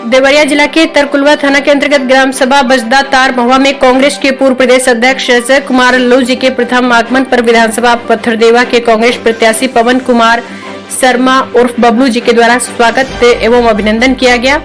देवरिया जिला के तरकुलवा थाना के अंतर्गत ग्राम सभा बजदा तार महुआ में कांग्रेस के पूर्व प्रदेश अध्यक्ष अजय कुमार लल्लू जी के प्रथम आगमन पर विधानसभा पत्थरदेवा के कांग्रेस प्रत्याशी पवन कुमार शर्मा उर्फ बबलू जी के द्वारा स्वागत एवं अभिनंदन किया गया।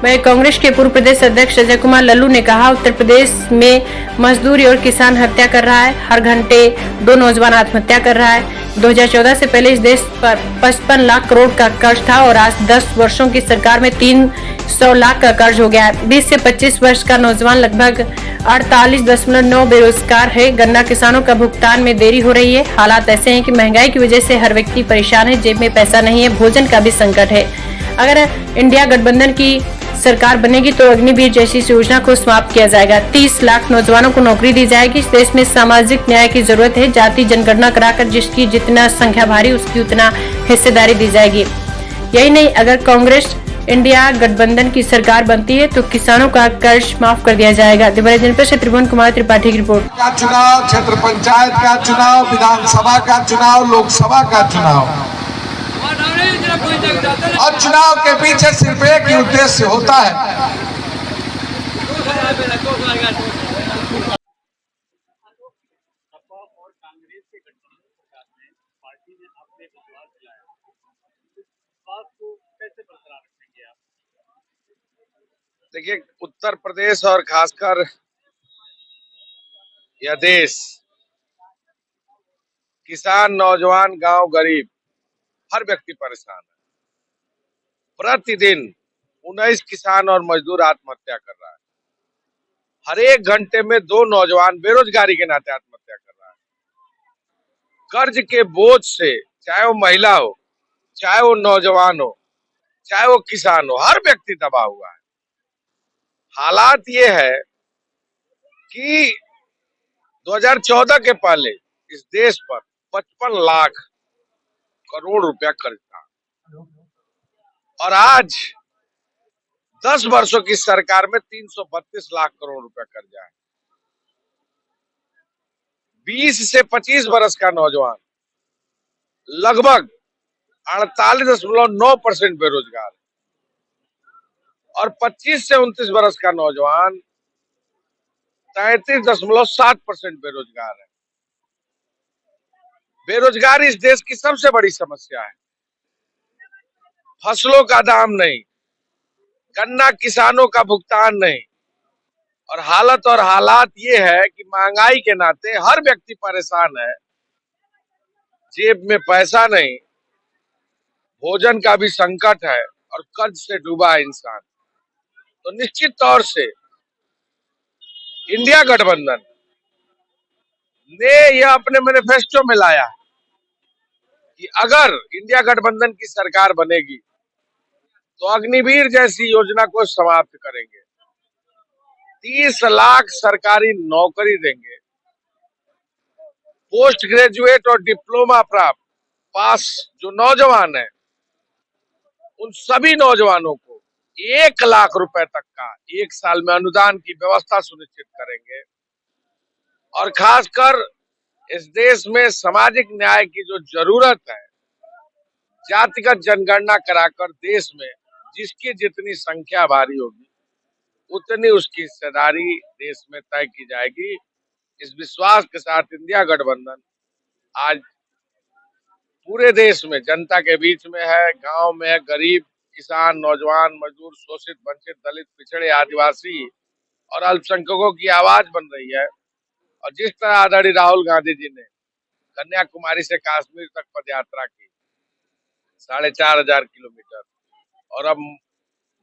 वहीं कांग्रेस के पूर्व प्रदेश अध्यक्ष अजय कुमार लल्लू ने कहा, उत्तर प्रदेश में मजदूर और किसान हत्या कर रहा है, हर घंटे 2 नौजवान आत्महत्या कर रहा है। 2014 से पहले इस देश पर 55 लाख करोड़ का कर्ज था और आज 10 वर्षों की सरकार में 300 लाख का कर्ज हो गया है। 20 से 25 वर्ष का नौजवान लगभग 48.9 बेरोजगार है। गन्ना किसानों का भुगतान में देरी हो रही है। हालात ऐसे हैं कि महंगाई की वजह से हर व्यक्ति परेशान है, जेब में पैसा नहीं है, भोजन का भी संकट है। अगर इंडिया गठबंधन की सरकार बनेगी तो अग्निवीर जैसी योजना को समाप्त किया जाएगा। 30 लाख नौजवानों को नौकरी दी जाएगी। इस देश में सामाजिक न्याय की जरूरत है। जाति जनगणना कराकर जिसकी जितना संख्या भारी उसकी उतना हिस्सेदारी दी जाएगी। यही नहीं, अगर कांग्रेस इंडिया गठबंधन की सरकार बनती है तो किसानों का कर्ज माफ कर दिया जाएगा। देवरिया जनपद से त्रिभुवन कुमार त्रिपाठी की रिपोर्ट। का चुनाव, क्षेत्र पंचायत का चुनाव, विधानसभा का चुनाव, लोकसभा का चुनाव, और चुनाव के पीछे सिर्फ एक ही उद्देश्य होता है, देखिए, उत्तर प्रदेश और खासकर यह देश किसान, नौजवान, गांव, गरीब हर व्यक्ति परेशान है। प्रतिदिन 19 किसान और मजदूर आत्महत्या कर रहा है। हर एक घंटे में 2 नौजवान बेरोजगारी के नाते आत्महत्या कर रहा है। कर्ज के बोझ से, चाहे वो महिला हो, चाहे वो नौजवान हो, चाहे वो किसान हो, हर व्यक्ति दबा हुआ है। हालात ये है कि 2014 के पहले इस देश पर 55 लाख करोड़ रुपया कर्ज था और आज 10 वर्षों की सरकार में 332 लाख करोड़ रुपया कर्जा है। 20 से 25 वर्ष का नौजवान लगभग 48.9% बेरोजगार है और 25 से 29 वर्ष का नौजवान 33.7% बेरोजगार है। बेरोजगारी इस देश की सबसे बड़ी समस्या है। फसलों का दाम नहीं, गन्ना किसानों का भुगतान नहीं, और हालात ये है कि महंगाई के नाते हर व्यक्ति परेशान है। जेब में पैसा नहीं, भोजन का भी संकट है और कर्ज से डूबा है इंसान। तो निश्चित तौर से इंडिया गठबंधन ने यह अपने मैनिफेस्टो में लाया है कि अगर इंडिया गठबंधन की सरकार बनेगी तो अग्निवीर जैसी योजना को समाप्त करेंगे, 30 लाख सरकारी नौकरी देंगे, पोस्ट ग्रेजुएट और डिप्लोमा प्राप्त पास जो नौजवान है उन सभी नौजवानों को 1 लाख रुपए तक का 1 साल में अनुदान की व्यवस्था सुनिश्चित करेंगे। और खासकर इस देश में सामाजिक न्याय की जो जरूरत है, जातिगत जनगणना कराकर देश में जिसकी जितनी संख्या भारी होगी उतनी उसकी हिस्सेदारी देश में तय की जाएगी। इस विश्वास के साथ इंडिया गठबंधन आज पूरे देश में जनता के बीच में है, गांव में है, गरीब, किसान, नौजवान, मजदूर, शोषित, वंचित, दलित, पिछड़े, आदिवासी और अल्पसंख्यकों की आवाज बन रही है। और जिस तरह आदरणीय राहुल गांधी जी ने कन्याकुमारी से कश्मीर तक पद यात्रा की 4,500 किलोमीटर, और अब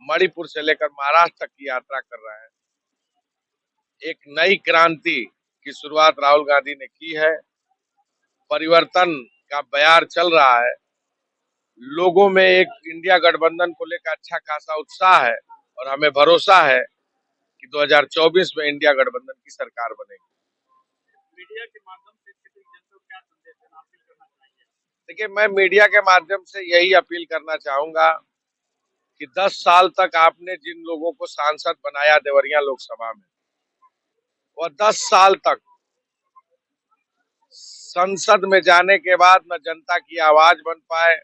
मणिपुर से लेकर महाराष्ट्र तक की यात्रा कर रहे हैं। एक नई क्रांति की शुरुआत राहुल गांधी ने की है। परिवर्तन का बयार चल रहा है। लोगों में एक इंडिया गठबंधन को लेकर अच्छा खासा उत्साह है और हमें भरोसा है कि 2024 में इंडिया गठबंधन की सरकार बनेगी। मीडिया के माध्यम से जनता को क्या संदेश देना, अपील करना चाहिए? देखिए, मैं मीडिया के माध्यम से यही अपील करना चाहूंगा कि 10 साल तक आपने जिन लोगों को सांसद बनाया देवरिया लोकसभा में, वह 10 साल तक संसद में जाने के बाद न जनता की आवाज बन पाए,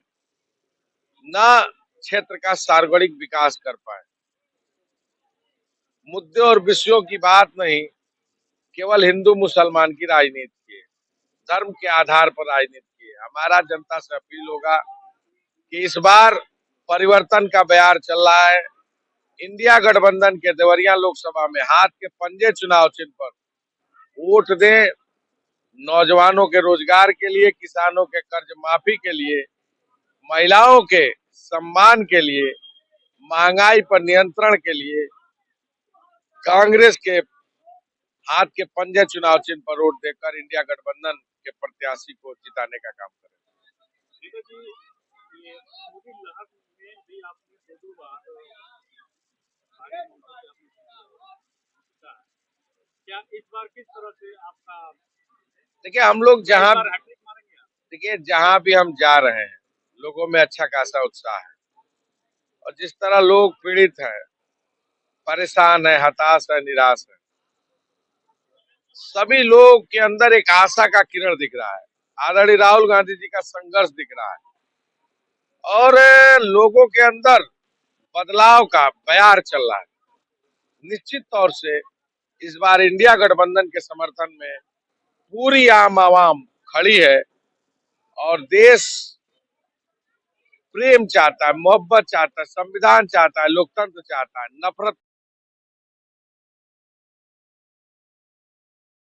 न क्षेत्र का सार्वजनिक विकास कर पाए। मुद्दे और विषयों की बात नहीं, केवल हिंदू मुसलमान की राजनीति है, धर्म के आधार पर राजनीति है। हमारा जनता से अपील होगा कि इस बार परिवर्तन का बयार चल रहा है। इंडिया गठबंधन के देवरिया लोकसभा में हाथ के पंजे चुनाव चिन्ह पर वोट दें। नौजवानों के रोजगार के लिए, किसानों के कर्ज माफी के लिए, महिलाओं के सम्मान के लिए, महंगाई पर नियंत्रण के लिए कांग्रेस के हाथ के पंजे चुनाव चिन्ह पर वोट देकर इंडिया गठबंधन के प्रत्याशी को जिताने का काम करें। ये मोदी लहर में भी आपने दो बार आगे मंत्री आपने जीता है। क्या इस बार किस तरह से आपका देखिए, हम लोग जहाँ हैट्रिक मारेंगे आप? देखिए जहाँ भी हम जा रहे हैं, लोगों में अच्छा खासा उत्साह है और जिस तरह लोग पीड़ित हैं, परेशान है, हताश है, निराश है, सभी लोग के अंदर एक आशा का किरण दिख रहा है। आदरणीय राहुल गांधी जी का संघर्ष दिख रहा है और लोगों के अंदर बदलाव का बयार चल रहा है। निश्चित तौर से इस बार इंडिया गठबंधन के समर्थन में पूरी आम आवाम खड़ी है और देश प्रेम चाहता है, मोहब्बत चाहता है, संविधान चाहता है, लोकतंत्र चाहता है, नफरत